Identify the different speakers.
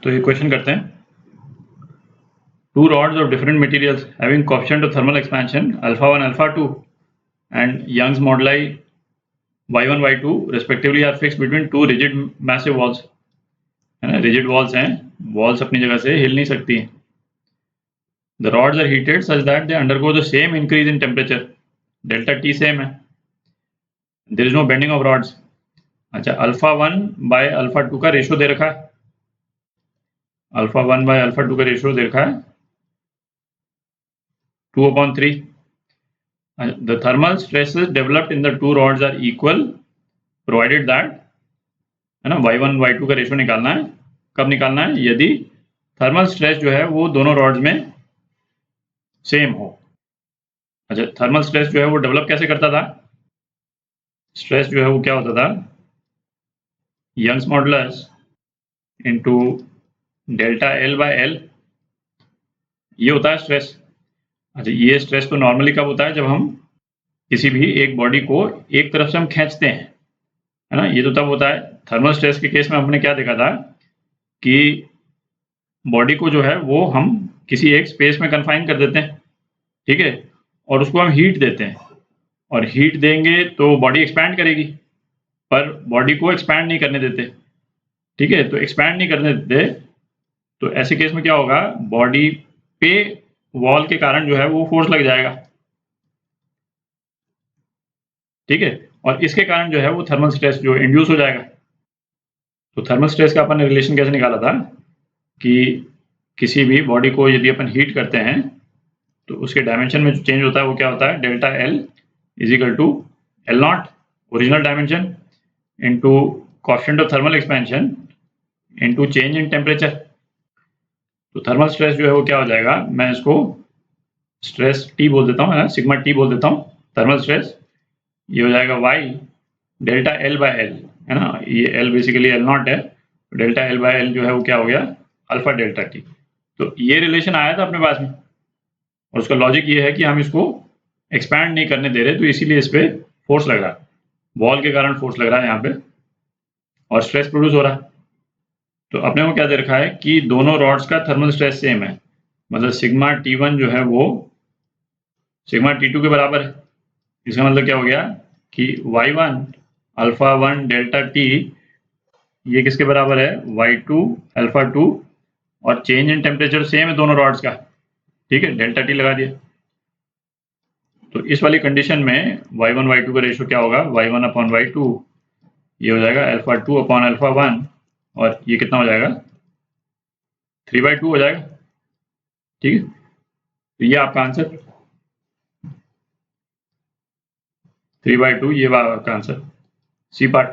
Speaker 1: तो ये क्वेश्चन करते हैं, two rods of different materials having coefficient of thermal expansion alpha 1 alpha 2 and Young's moduli y1 y2 respectively are fixed between two rigid massive walls, है ना, rigid walls हैं, walls अपनी जगह से हिल नहीं सकती हैं. The rods are heated such that they undergo the same increase in temperature, delta T same है. There is no bending of rods. अच्छा, अल्फा 1 बाय अल्फा 2 का रेशियो दे रखा है, अल्फा 1 बाय अल्फा 2 का रेशियो दे रखा है 2/3. The thermal stresses developed in the two rods are equal provided that, है ना, y1 y2 का रेशियो निकालना है. कब निकालना है? यदि थर्मल स्ट्रेस जो है वो दोनों रॉड्स में सेम हो. अच्छा, थर्मल स्ट्रेस जो है वो डेवलप कैसे करता था? स्ट्रेस जो है वो क्या होता था? Young's modulus into delta L by L, ये होता है स्ट्रेस. अच्छा, ये स्ट्रेस तो नॉर्मली कब होता है? जब हम किसी भी एक बॉडी को एक तरफ से हम खींचते हैं, है ना. ये तो तब होता है. थर्मल स्ट्रेस के केस में हमने क्या देखा था कि बॉडी को जो है वो हम किसी एक स्पेस में कन्फाइन कर देते हैं, ठीक है, और उसको हम हीट देते हैं, और हीट देंगे तो बॉडी एक्सपैंड करेगी, पर बॉडी को एक्सपैंड नहीं करने देते, ठीक है. तो एक्सपैंड नहीं करने देते तो ऐसे केस में क्या होगा? बॉडी पे वॉल के कारण जो है वो फोर्स लग जाएगा, ठीक है, और इसके कारण जो है वो थर्मल स्ट्रेस जो इंड्यूस हो जाएगा. तो थर्मल स्ट्रेस का अपन ने रिलेशन कैसे निकाला था कि किसी भी बॉडी को यदि अपन हीट करते हैं तो उसके डायमेंशन में जो चेंज होता है वो क्या होता है? Delta L is equal to L not original dimension into coefficient of thermal expansion into change in temperature. तो थर्मल स्ट्रेस जो है वो क्या हो जाएगा? मैं इसको स्ट्रेस टी बोल देता हूँ, है ना, सिग्मा टी बोल देता हूँ. थर्मल स्ट्रेस ये हो जाएगा Y delta L by L, है ना. ये एल बेसिकली एल नॉट है, डेल्टा एल बाय एल जो है वो क्या हो गया? Alpha delta T. तो ये रिलेशन आया था अपने पास में, और उसका लॉजिक ये है कि हम इसको एक्सपैंड नहीं करने दे रहे, तो इसीलिए इस पे फोर्स लग रहा है, वॉल के कारण फोर्स लग रहा है यहाँ पे, और स्ट्रेस प्रोड्यूस हो रहा है. तो अपने को क्या दे रखा है कि दोनों रॉड्स का थर्मल स्ट्रेस सेम है, मतलब सिग्मा T1 जो है वो सिग्मा T2 के बराबर है. इसका मतलब क्या हो गया कि y1 अल्फा 1 डेल्टा टी ये किसके बराबर है? y2 अल्फा 2, और चेंज इन टेम्परेचर सेम है दोनों रॉड्स का, ठीक है, डेल्टा टी लगा दिया. तो इस वाली कंडीशन में y1 y2 का रेशियो क्या होगा? y1 अपॉन y2 ये हो जाएगा अल्फा 2 अपॉन अल्फा 1, और ये कितना हो जाएगा? 3/2 हो जाएगा, ठीक है. तो ये आपका आंसर 3/2, ये आपका आंसर सी पार्ट.